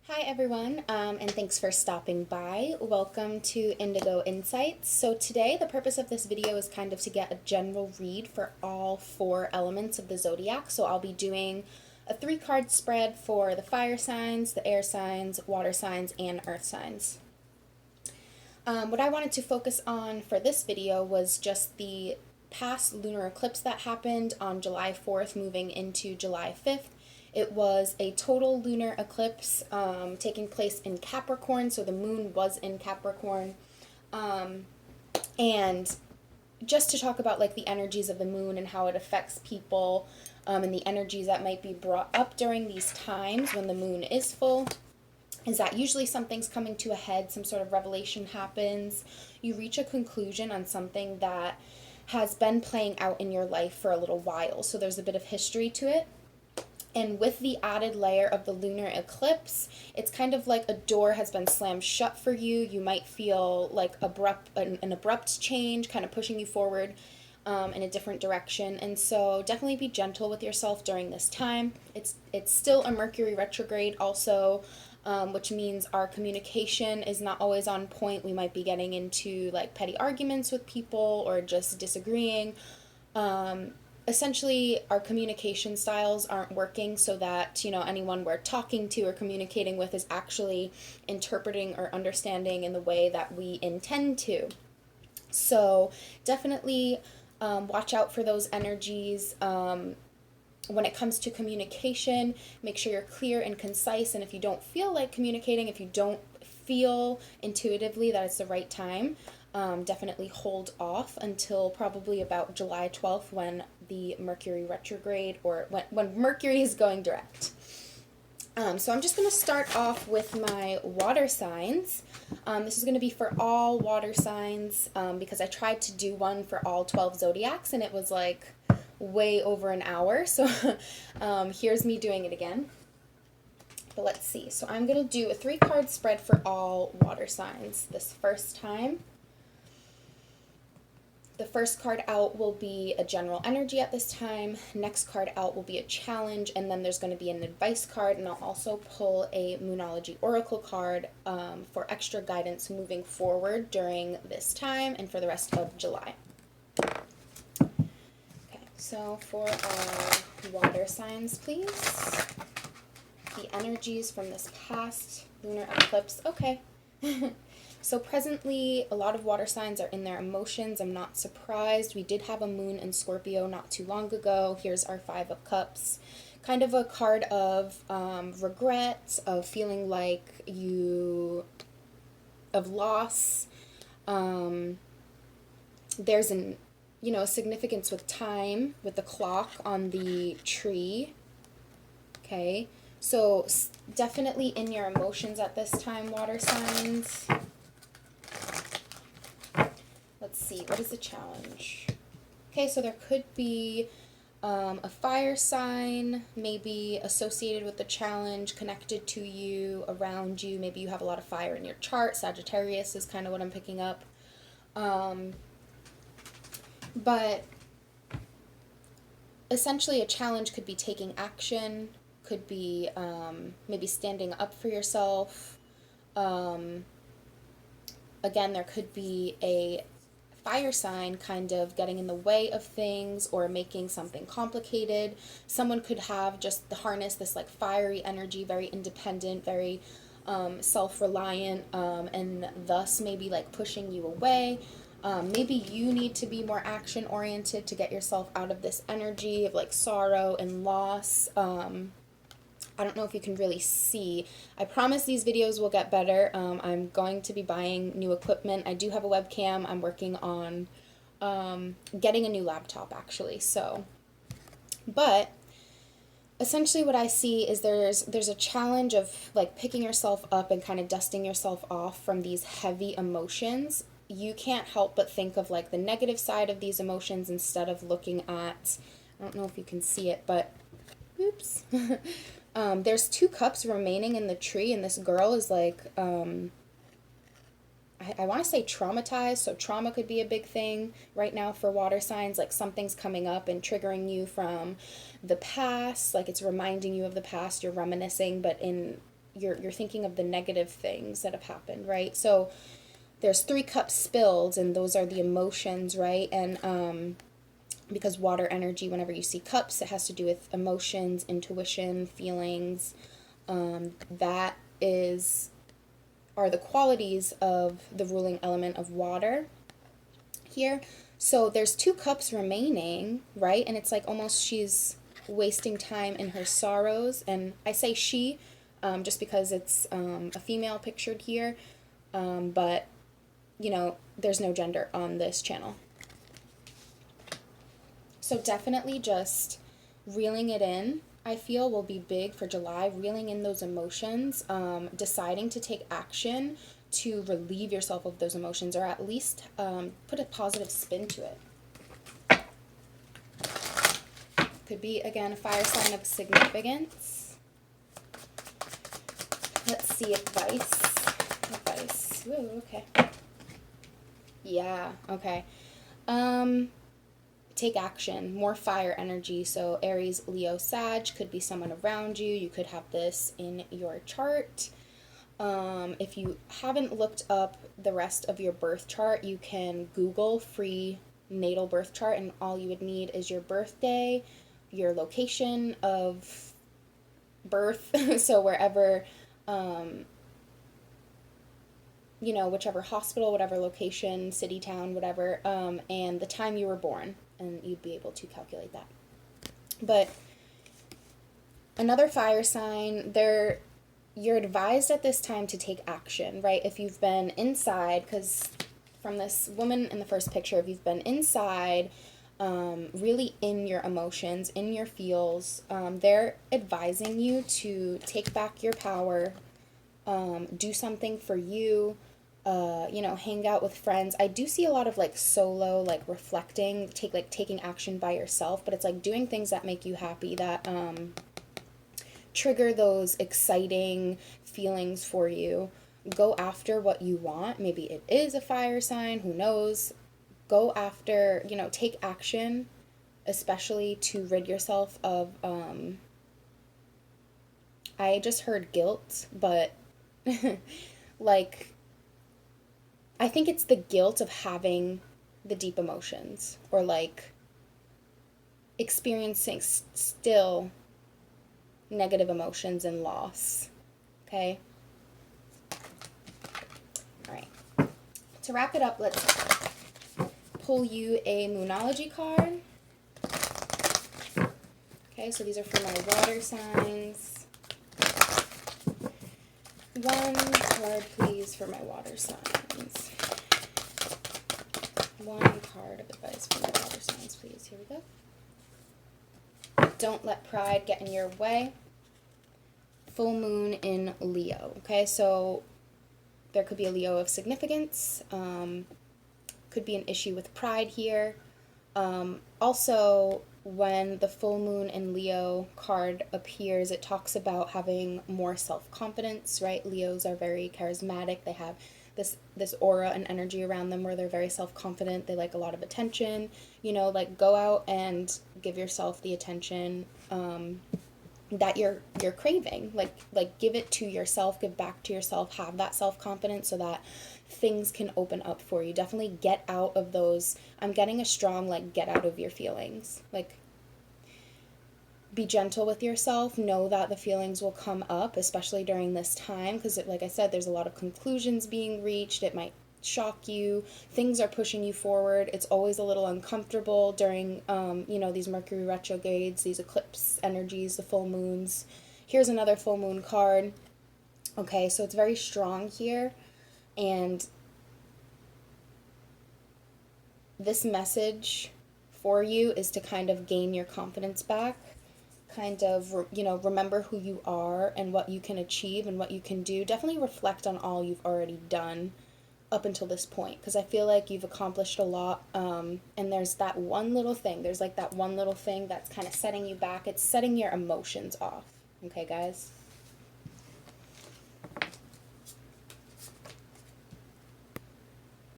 Hi everyone, and thanks for stopping by. Welcome to Indigo Insights. So today the purpose of this video is kind of to get a general read for all 4 elements of the zodiac. So I'll be doing a 3-card spread for the fire signs, the air signs, water signs, and earth signs. What I wanted to focus on for this video was just the past lunar eclipse that happened on July 4th moving into July 5th. It was a total lunar eclipse taking place in Capricorn, so the moon was in Capricorn. And just to talk about like the energies of the moon and how it affects people and the energies that might be brought up during these times when the moon is full, is that usually something's coming to a head, some sort of revelation happens. You reach a conclusion on something that has been playing out in your life for a little while, so there's a bit of history to it. And with the added layer of the lunar eclipse, it's kind of like a door has been slammed shut for you. You might feel like an abrupt change, kind of pushing you forward in a different direction. And so definitely be gentle with yourself during this time. It's still a Mercury retrograde also, which means our communication is not always on point. We might be getting into like petty arguments with people or just disagreeing. Essentially our communication styles aren't working so that, anyone we're talking to or communicating with is actually interpreting or understanding in the way that we intend to. So definitely watch out for those energies. When it comes to communication, make sure you're clear and concise, and if you don't feel like communicating, if you don't feel intuitively that it's the right time, definitely hold off until probably about July 12th when the Mercury retrograde, or when Mercury is going direct. So I'm just going to start off with my water signs. This is going to be for all water signs because I tried to do one for all 12 zodiacs and it was like way over an hour. So here's me doing it again. But let's see. So I'm going to do a 3-card spread for all water signs this first time. The first card out will be a general energy at this time. Next card out will be a challenge, and then there's going to be an advice card, and I'll also pull a Moonology Oracle card for extra guidance moving forward during this time and for the rest of July. Okay, so for our water signs, please. The energies from this past lunar eclipse. Okay. So presently, a lot of water signs are in their emotions. I'm not surprised. We did have a moon in Scorpio not too long ago. Here's our 5 of Cups. Kind of a card of regret, of feeling like of loss. There's a significance with time, with the clock on the tree. Okay, so definitely in your emotions at this time, water signs. Let's see, what is the challenge? Okay, so there could be a fire sign, maybe associated with the challenge, connected to you, around you. Maybe you have a lot of fire in your chart. Sagittarius is kind of what I'm picking up. But essentially a challenge could be taking action, could be maybe standing up for yourself. Again, there could be a fire sign kind of getting in the way of things or making something complicated. Someone could have just harness this like fiery energy, very independent, very self-reliant, and thus maybe like pushing you away. Maybe you need to be more action-oriented to get yourself out of this energy of like sorrow and loss. I don't know if you can really see. I promise these videos will get better. I'm going to be buying new equipment. I do have a webcam. I'm working on getting a new laptop actually. But essentially what I see is there's a challenge of like picking yourself up and kind of dusting yourself off from these heavy emotions. You can't help but think of like the negative side of these emotions instead of looking at, I don't know if you can see it, but oops. There's 2 cups remaining in the tree, and this girl is like, I want to say traumatized, so trauma could be a big thing right now for water signs, like something's coming up and triggering you from the past, like it's reminding you of the past, you're reminiscing, but in you're thinking of the negative things that have happened, right? So there's 3 cups spilled, and those are the emotions, right? And because water energy, whenever you see cups, it has to do with emotions, intuition, feelings. That are the qualities of the ruling element of water here. So there's 2 cups remaining, right? And it's like almost she's wasting time in her sorrows. And I say she just because it's a female pictured here. But, you know, there's no gender on this channel. So definitely just reeling it in, I feel, will be big for July. Reeling in those emotions, deciding to take action to relieve yourself of those emotions, or at least put a positive spin to it. Could be, again, a fire sign of significance. Let's see, advice. Advice. Ooh, okay. Yeah, okay. Take action, more fire energy. So Aries, Leo, Sag could be someone around you. You could have this in your chart. If you haven't looked up the rest of your birth chart, you can Google free natal birth chart, and all you would need is your birthday, your location of birth, so wherever, you know, whichever hospital, whatever location, city, town, whatever, and the time you were born, and you'd be able to calculate that. But another fire sign, you're advised at this time to take action, right? If you've been inside, because from this woman in the first picture, if you've been inside, really in your emotions, in your feels, they're advising you to take back your power, do something for you, you know, hang out with friends. I do see a lot of like solo, like reflecting, taking action by yourself, but it's like doing things that make you happy, that trigger those exciting feelings for you. Go after what you want. Maybe it is a fire sign, who knows? Go after, you know, take action, especially to rid yourself of, I just heard guilt, but like, I think it's the guilt of having the deep emotions, or like experiencing still negative emotions and loss. Okay? All right. To wrap it up, let's pull you a Moonology card. Okay, so these are for my water signs. One card, please, for my water signs. One card of advice for my water signs, please. Here we go. Don't let pride get in your way. Full moon in Leo. Okay, so there could be a Leo of significance. Could be an issue with pride here. Also, when the full moon in Leo card appears, it talks about having more self-confidence, right? Leos are very charismatic. They have this aura and energy around them where they're very self-confident. They like a lot of attention. You know, like, go out and give yourself the attention that you're craving. Like give it to yourself, give back to yourself, have that self-confidence so that things can open up for you. Definitely get out of those. I'm getting a strong, like, get out of your feelings. Like, be gentle with yourself. Know that the feelings will come up, especially during this time, because, like I said, there's a lot of conclusions being reached. It might shock you. Things are pushing you forward. It's always a little uncomfortable during, you know, these Mercury retrogrades, these eclipse energies, the full moons. Here's another full moon card. Okay, so it's very strong here. And this message for you is to kind of gain your confidence back, kind of, you know, remember who you are and what you can achieve and what you can do. Definitely reflect on all you've already done up until this point, because I feel like you've accomplished a lot, and there's that one little thing. There's like that one little thing that's kind of setting you back. It's setting your emotions off. Okay, guys?